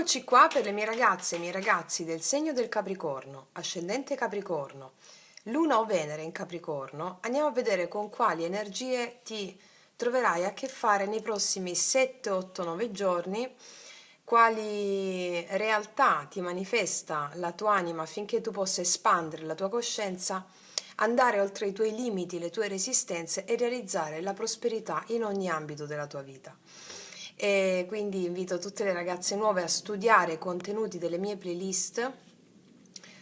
Eccoci qua per le mie ragazze e i miei ragazzi del segno del Capricorno, ascendente Capricorno, Luna o Venere in Capricorno. Andiamo a vedere con quali energie ti troverai a che fare nei prossimi 7, 8, 9 giorni, quali realtà ti manifesta la tua anima affinché tu possa espandere la tua coscienza, andare oltre i tuoi limiti, le tue resistenze e realizzare la prosperità in ogni ambito della tua vita. E quindi invito tutte le ragazze nuove a studiare i contenuti delle mie playlist,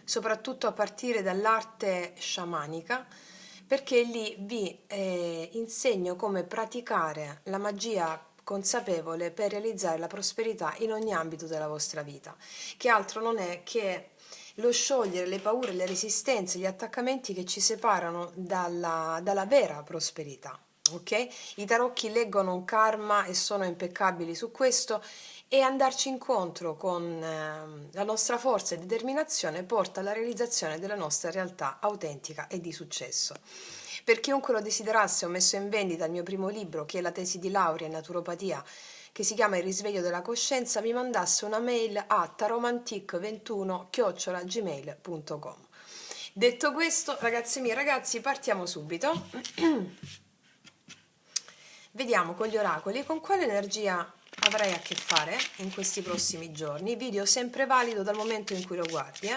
soprattutto a partire dall'arte sciamanica, perché lì vi insegno come praticare la magia consapevole per realizzare la prosperità in ogni ambito della vostra vita, che altro non è che lo sciogliere le paure, le resistenze, gli attaccamenti che ci separano dalla vera prosperità. Ok? I tarocchi leggono un karma e sono impeccabili su questo, e andarci incontro con la nostra forza e determinazione porta alla realizzazione della nostra realtà autentica e di successo. Per chiunque lo desiderasse, ho messo in vendita il mio primo libro, che è la tesi di laurea in naturopatia, che si chiama Il risveglio della coscienza. Mi mandasse una mail a taromantic21@gmail.com. Detto questo, ragazzi miei ragazzi, partiamo subito. Vediamo con gli oracoli con quale energia avrai a che fare in questi prossimi giorni. Video sempre valido dal momento in cui lo guardi.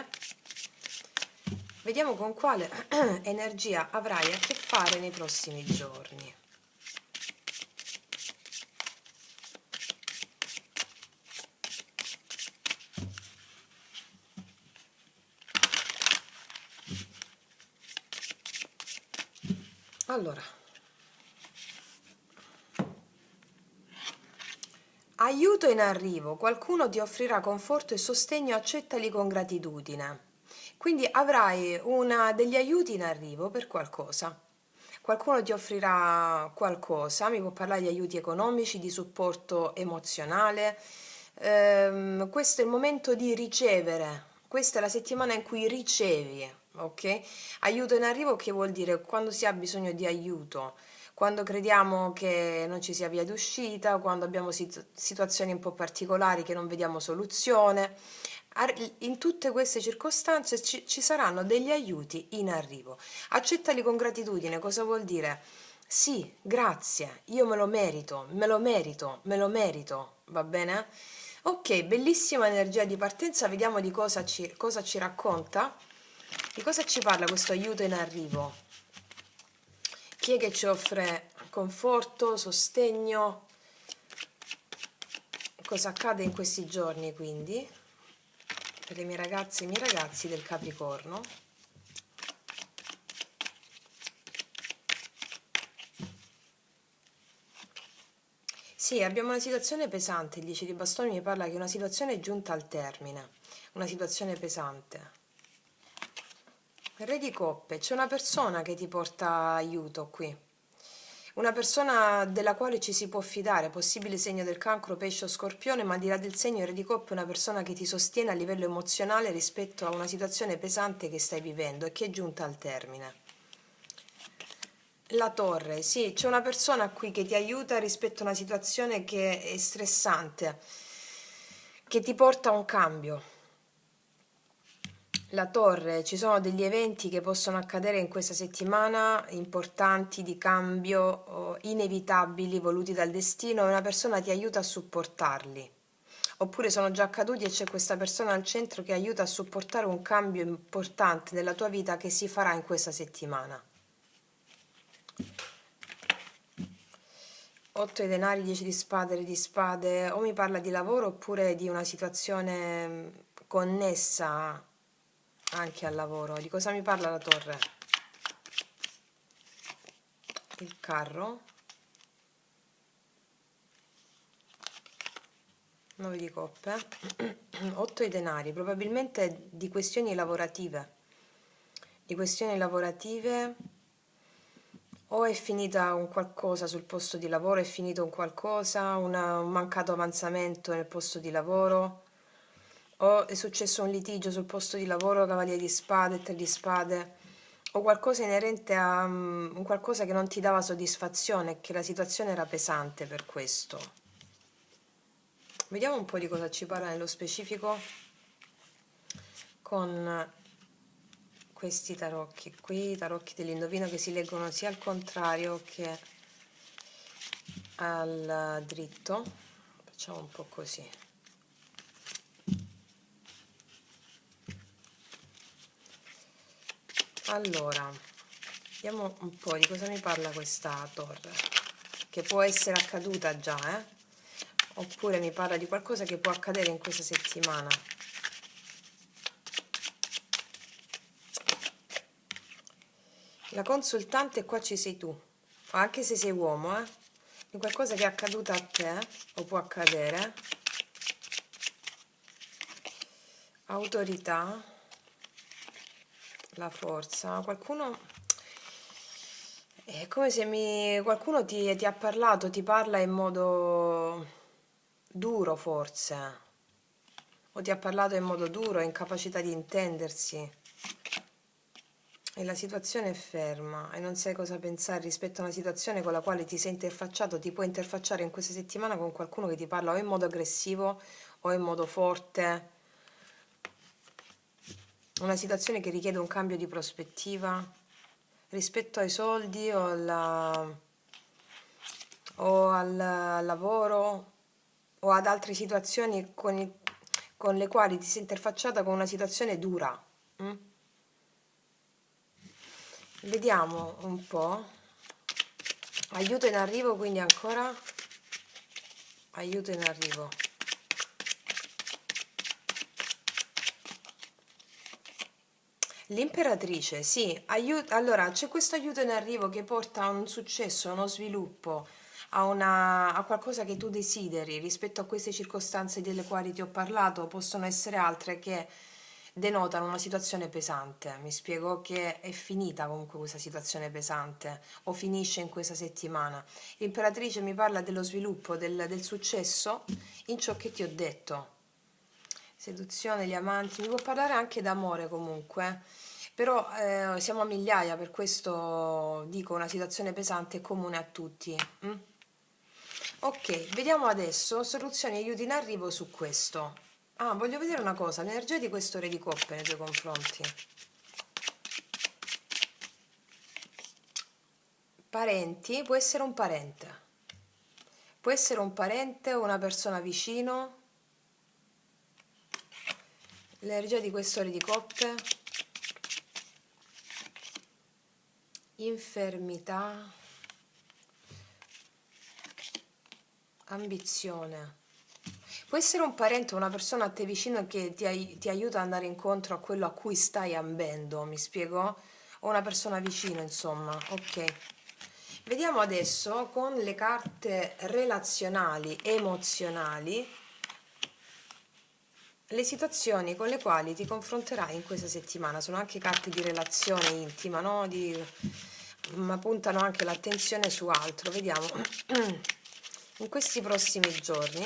Vediamo con quale energia avrai a che fare nei prossimi giorni. Allora, aiuto in arrivo, qualcuno ti offrirà conforto e sostegno, accettali con gratitudine. Quindi avrai degli aiuti in arrivo per qualcosa. Qualcuno ti offrirà qualcosa, mi può parlare di aiuti economici, di supporto emozionale. Questo è il momento di ricevere, questa è la settimana in cui ricevi, ok? Aiuto in arrivo, che vuol dire quando si ha bisogno di aiuto, quando crediamo che non ci sia via d'uscita, quando abbiamo situazioni un po' particolari che non vediamo soluzione. In tutte queste circostanze ci saranno degli aiuti in arrivo. Accettali con gratitudine. Cosa vuol dire? Sì, grazie, io me lo merito, me lo merito, me lo merito, va bene? Ok, bellissima energia di partenza, vediamo di cosa ci racconta, di cosa ci parla questo aiuto in arrivo. Chi è che ci offre conforto, sostegno? Cosa accade in questi giorni quindi per le mie ragazze e i miei ragazzi del Capricorno? Sì, abbiamo una situazione pesante, il 10 di bastoni mi parla che una situazione è giunta al termine, una situazione pesante. Re di coppe, c'è una persona che ti porta aiuto qui, una persona della quale ci si può fidare, possibile segno del cancro, pesce o scorpione, ma al di là del segno Re di coppe è una persona che ti sostiene a livello emozionale rispetto a una situazione pesante che stai vivendo e che è giunta al termine. La torre, sì, c'è una persona qui che ti aiuta rispetto a una situazione che è stressante, che ti porta a un cambio. La torre, ci sono degli eventi che possono accadere in questa settimana, importanti, di cambio, inevitabili, voluti dal destino, e una persona ti aiuta a supportarli. Oppure sono già accaduti e c'è questa persona al centro che aiuta a supportare un cambio importante nella tua vita che si farà in questa settimana. 8 di denari, 10 di spade, re di spade, o mi parla di lavoro oppure di una situazione connessa anche al lavoro. Di cosa mi parla la torre? Il carro, 9 di coppe, 8 di denari, probabilmente di questioni lavorative. Di questioni lavorative, o è finita un qualcosa sul posto di lavoro, è finito un qualcosa, un mancato avanzamento nel posto di lavoro, o è successo un litigio sul posto di lavoro, cavaliere di spade, tre di spade, o qualcosa inerente a un qualcosa che non ti dava soddisfazione, che la situazione era pesante per questo. Vediamo un po' di cosa ci parla nello specifico con questi tarocchi qui, i tarocchi dell'indovino che si leggono sia al contrario che al dritto. Facciamo un po' così. Allora, vediamo un po' di cosa mi parla questa torre, che può essere accaduta già, oppure mi parla di qualcosa che può accadere in questa settimana. La consultante qua ci sei tu, anche se sei uomo, di qualcosa che è accaduta a te o può accadere. Autorità, la forza, qualcuno è come se qualcuno ti ha parlato, ti parla in modo duro forse, o ti ha parlato in modo duro, incapacità di intendersi. E la situazione è ferma e non sai cosa pensare rispetto a una situazione con la quale ti sei interfacciato, ti puoi interfacciare in questa settimana con qualcuno che ti parla o in modo aggressivo o in modo forte, una situazione che richiede un cambio di prospettiva rispetto ai soldi o al lavoro o ad altre situazioni con le quali ti sei interfacciata con una situazione dura. mm? Vediamo un po'. Aiuto in arrivo, quindi ancora aiuto in arrivo. L'imperatrice, sì, allora c'è questo aiuto in arrivo che porta a un successo, a uno sviluppo, a qualcosa che tu desideri rispetto a queste circostanze delle quali ti ho parlato, possono essere altre che denotano una situazione pesante. Mi spiego che è finita comunque questa situazione pesante o finisce in questa settimana. L'imperatrice mi parla dello sviluppo, del successo in ciò che ti ho detto. Seduzione, gli amanti, mi può parlare anche d'amore comunque, però siamo a migliaia, per questo dico una situazione pesante è comune a tutti. Ok, vediamo adesso soluzioni e aiuti in arrivo su questo. Ah, voglio vedere una cosa, l'energia di questo re di coppe nei tuoi confronti. Parenti, può essere un parente. Può essere un parente o una persona vicino. L'energia di questo re di coppe. Infermità. Ambizione. Può essere un parente o una persona a te vicino che ti aiuta ad andare incontro a quello a cui stai ambendo, mi spiego? O una persona vicino, insomma, ok. Vediamo adesso con le carte relazionali, emozionali, le situazioni con le quali ti confronterai in questa settimana. Sono anche carte di relazione intima, no? Ma puntano anche l'attenzione su altro. Vediamo in questi prossimi giorni.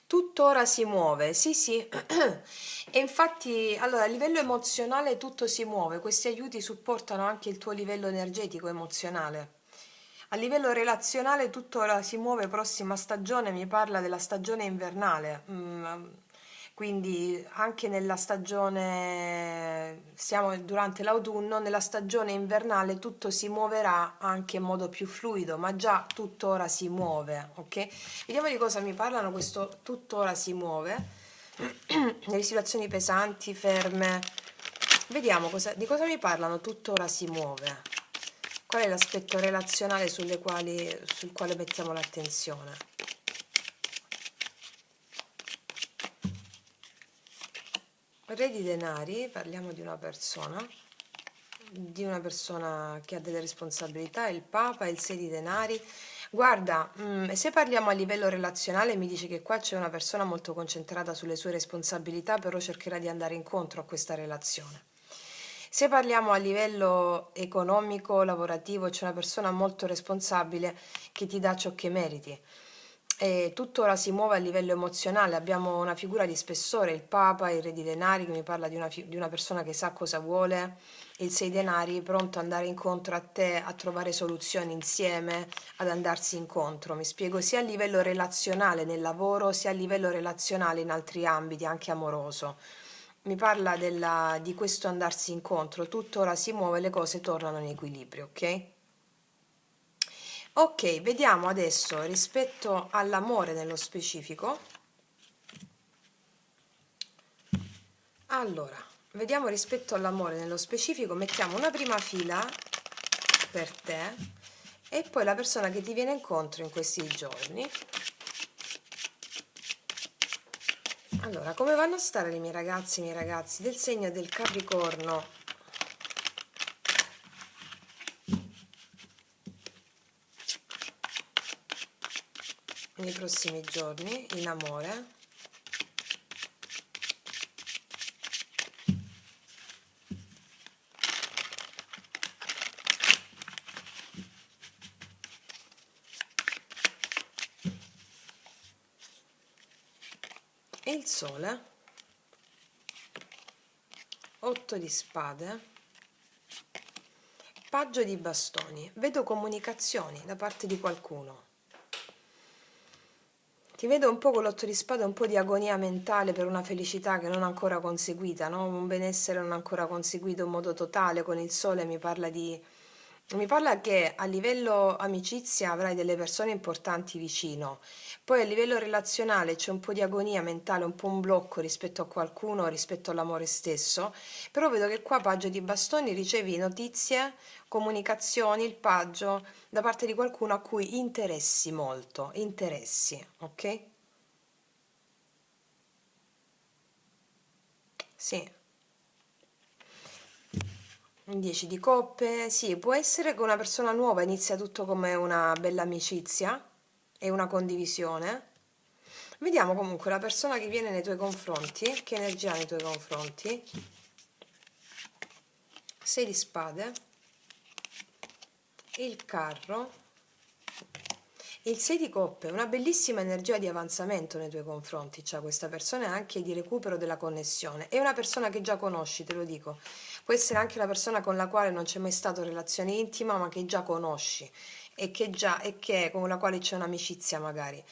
Tuttora si muove, sì, sì. E infatti, allora, a livello emozionale tutto si muove, questi aiuti supportano anche il tuo livello energetico emozionale. A livello relazionale tuttora si muove, prossima stagione mi parla della stagione invernale, quindi anche nella stagione, siamo durante l'autunno, nella stagione invernale tutto si muoverà anche in modo più fluido, ma già tuttora si muove, ok? Vediamo di cosa mi parlano, questo tuttora si muove, nelle situazioni pesanti, ferme. Vediamo di cosa mi parlano, tuttora si muove. Qual è l'aspetto relazionale sul quale mettiamo l'attenzione? Re di denari, parliamo di una persona che ha delle responsabilità, il Papa, il 6 di denari. Guarda, se parliamo a livello relazionale mi dice che qua c'è una persona molto concentrata sulle sue responsabilità, però cercherà di andare incontro a questa relazione. Se parliamo a livello economico, lavorativo, c'è una persona molto responsabile che ti dà ciò che meriti. e tuttora si muove a livello emozionale. Abbiamo una figura di spessore, il Papa, il Re di Denari, che mi parla di una persona che sa cosa vuole, il Sei Denari, pronto ad andare incontro a te, a trovare soluzioni insieme, ad andarsi incontro. Mi spiego, sia a livello relazionale nel lavoro, sia a livello relazionale in altri ambiti, anche amoroso. Mi parla di questo andarsi incontro, tuttora si muove, le cose tornano in equilibrio, ok? Ok, vediamo adesso rispetto all'amore nello specifico. Allora, vediamo rispetto all'amore nello specifico, mettiamo una prima fila per te e poi la persona che ti viene incontro in questi giorni. Allora, come vanno a stare i miei ragazzi del segno del Capricorno nei prossimi giorni in amore? E il Sole, 8 di spade, paggio di bastoni. Vedo comunicazioni da parte di qualcuno. Ti vedo un po' con l'8 di spade, un po' di agonia mentale per una felicità che non ancora conseguita, no? Un benessere non ancora conseguito in modo totale. Con il Sole mi parla che a livello amicizia avrai delle persone importanti vicino, poi a livello relazionale c'è un po' di agonia mentale, un po' un blocco rispetto a qualcuno, rispetto all'amore stesso, però vedo che qua paggio di bastoni ricevi notizie, comunicazioni, il paggio da parte di qualcuno a cui interessi molto, interessi, ok? Sì. Un 10 di coppe, sì, può essere che una persona nuova inizia tutto come una bella amicizia e una condivisione. Vediamo comunque la persona che viene nei tuoi confronti, che energia ha nei tuoi confronti. 6 di spade, il carro, il 6 di coppe, una bellissima energia di avanzamento nei tuoi confronti, cioè questa persona è anche di recupero della connessione, è una persona che già conosci, te lo dico, può essere anche la persona con la quale non c'è mai stata relazione intima, ma che già conosci con la quale c'è un'amicizia magari.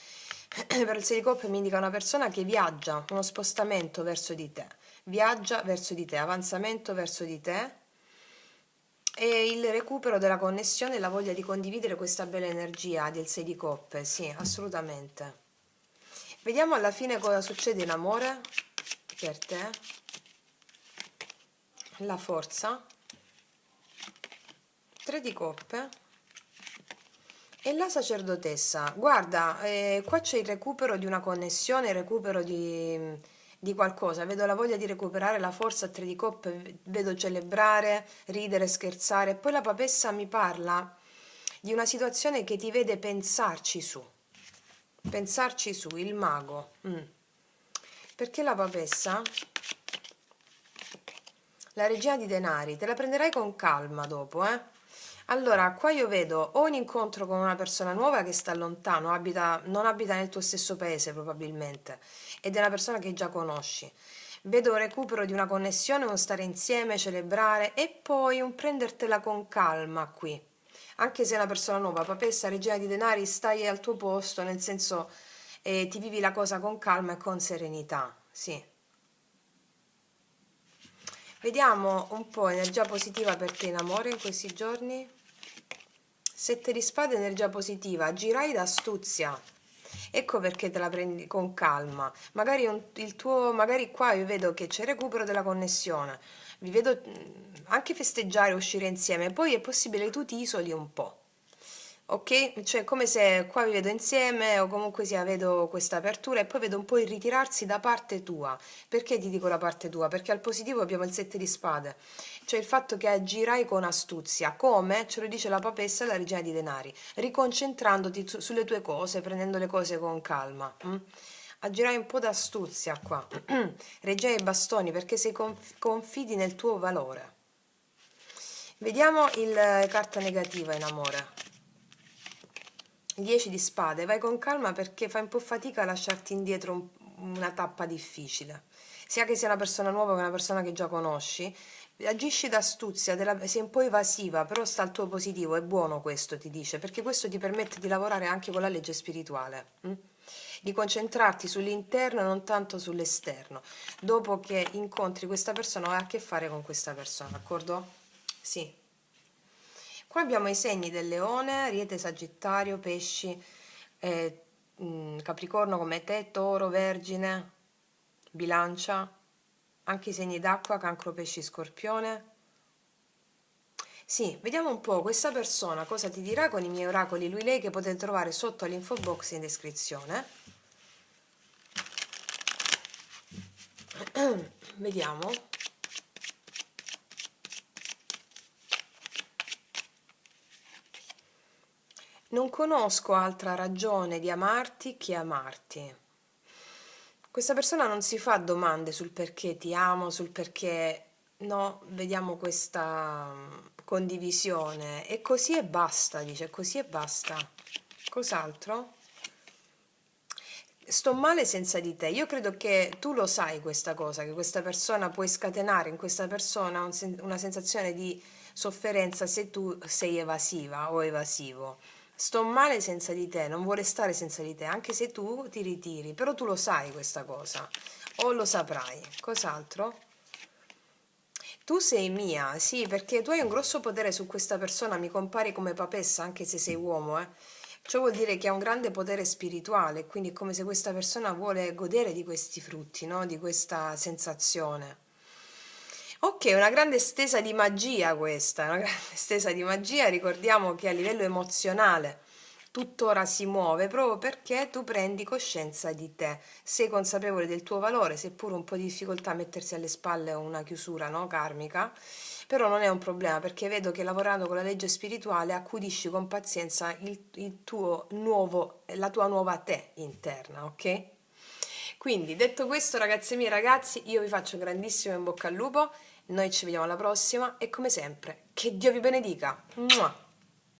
Per il 6 di coppe mi indica una persona che viaggia, uno spostamento verso di te, viaggia verso di te, avanzamento verso di te e il recupero della connessione e la voglia di condividere questa bella energia del 6 di coppe, sì, assolutamente. Vediamo alla fine cosa succede in amore per te. La forza, 3 di coppe e la sacerdotessa. Guarda, qua c'è il recupero di una connessione, il recupero di qualcosa. Vedo la voglia di recuperare la forza a 3 di coppe, vedo celebrare, ridere, scherzare. Poi la papessa mi parla di una situazione che ti vede pensarci su, il mago. Perché la papessa? La regina di denari, te la prenderai con calma dopo, eh? Allora, qua io vedo o un incontro con una persona nuova che sta lontano, non abita nel tuo stesso paese probabilmente, ed è una persona che già conosci. Vedo un recupero di una connessione, un stare insieme, celebrare e poi un prendertela con calma qui. Anche se è una persona nuova, papessa, regina di denari, stai al tuo posto, nel senso ti vivi la cosa con calma e con serenità, sì. Vediamo un po' energia positiva per te in amore in questi giorni. 7 di spade, energia positiva, agirai d'astuzia. Ecco perché te la prendi con calma. Magari magari qua io vedo che c'è recupero della connessione. Vi vedo anche festeggiare, uscire insieme. Poi è possibile che tu ti isoli un po'. Ok? Cioè come se qua vi vedo insieme o comunque sia vedo questa apertura e poi vedo un po' il ritirarsi da parte tua. Perché ti dico la parte tua? Perché al positivo abbiamo il 7 di spade, cioè il fatto che agirai con astuzia, come ce lo dice la papessa e la regina di denari, riconcentrandoti sulle tue cose, prendendo le cose con calma. Agirai un po' d'astuzia qua. Regina i bastoni perché confidi nel tuo valore. Vediamo il carta negativa in amore. 10 di spade, vai con calma perché fai un po' fatica a lasciarti indietro una tappa difficile. Sia che sia una persona nuova che una persona che già conosci, agisci d'astuzia, sei un po' evasiva, però sta al tuo positivo, è buono questo, ti dice, perché questo ti permette di lavorare anche con la legge spirituale. Di concentrarti sull'interno e non tanto sull'esterno. Dopo che incontri questa persona, hai a che fare con questa persona, d'accordo? Sì. Qua abbiamo i segni del leone, Ariete, Sagittario, Pesci, Capricorno come te, Toro, Vergine, Bilancia, anche i segni d'acqua, Cancro, Pesci, Scorpione. Sì, vediamo un po' questa persona cosa ti dirà con i miei oracoli, lui, lei, che potete trovare sotto all'info box in descrizione. Vediamo. Non conosco altra ragione di amarti che amarti. Questa persona non si fa domande sul perché ti amo, sul perché no, vediamo questa condivisione. E così e basta, dice, così e basta. Cos'altro? Sto male senza di te. Io credo che tu lo sai questa cosa, che questa persona puoi scatenare in questa persona una sensazione di sofferenza se tu sei evasiva o evasivo. Sto male senza di te, non vuole stare senza di te, anche se tu ti ritiri, però tu lo sai questa cosa, o lo saprai. Cos'altro? Tu sei mia, sì, perché tu hai un grosso potere su questa persona, mi compari come papessa, anche se sei uomo, eh. Ciò vuol dire che ha un grande potere spirituale, quindi è come se questa persona vuole godere di questi frutti, no? Di questa sensazione. Ok, una grande stesa di magia questa, una grande stesa di magia, ricordiamo che a livello emozionale tuttora si muove proprio perché tu prendi coscienza di te, sei consapevole del tuo valore, seppur un po' di difficoltà a mettersi alle spalle una chiusura, no, karmica, però non è un problema perché vedo che lavorando con la legge spirituale accudisci con pazienza il tuo nuovo, la tua nuova te interna, ok? Quindi, detto questo, ragazze mie, ragazzi, io vi faccio un grandissimo in bocca al lupo, noi ci vediamo alla prossima e come sempre, che Dio vi benedica! Mua!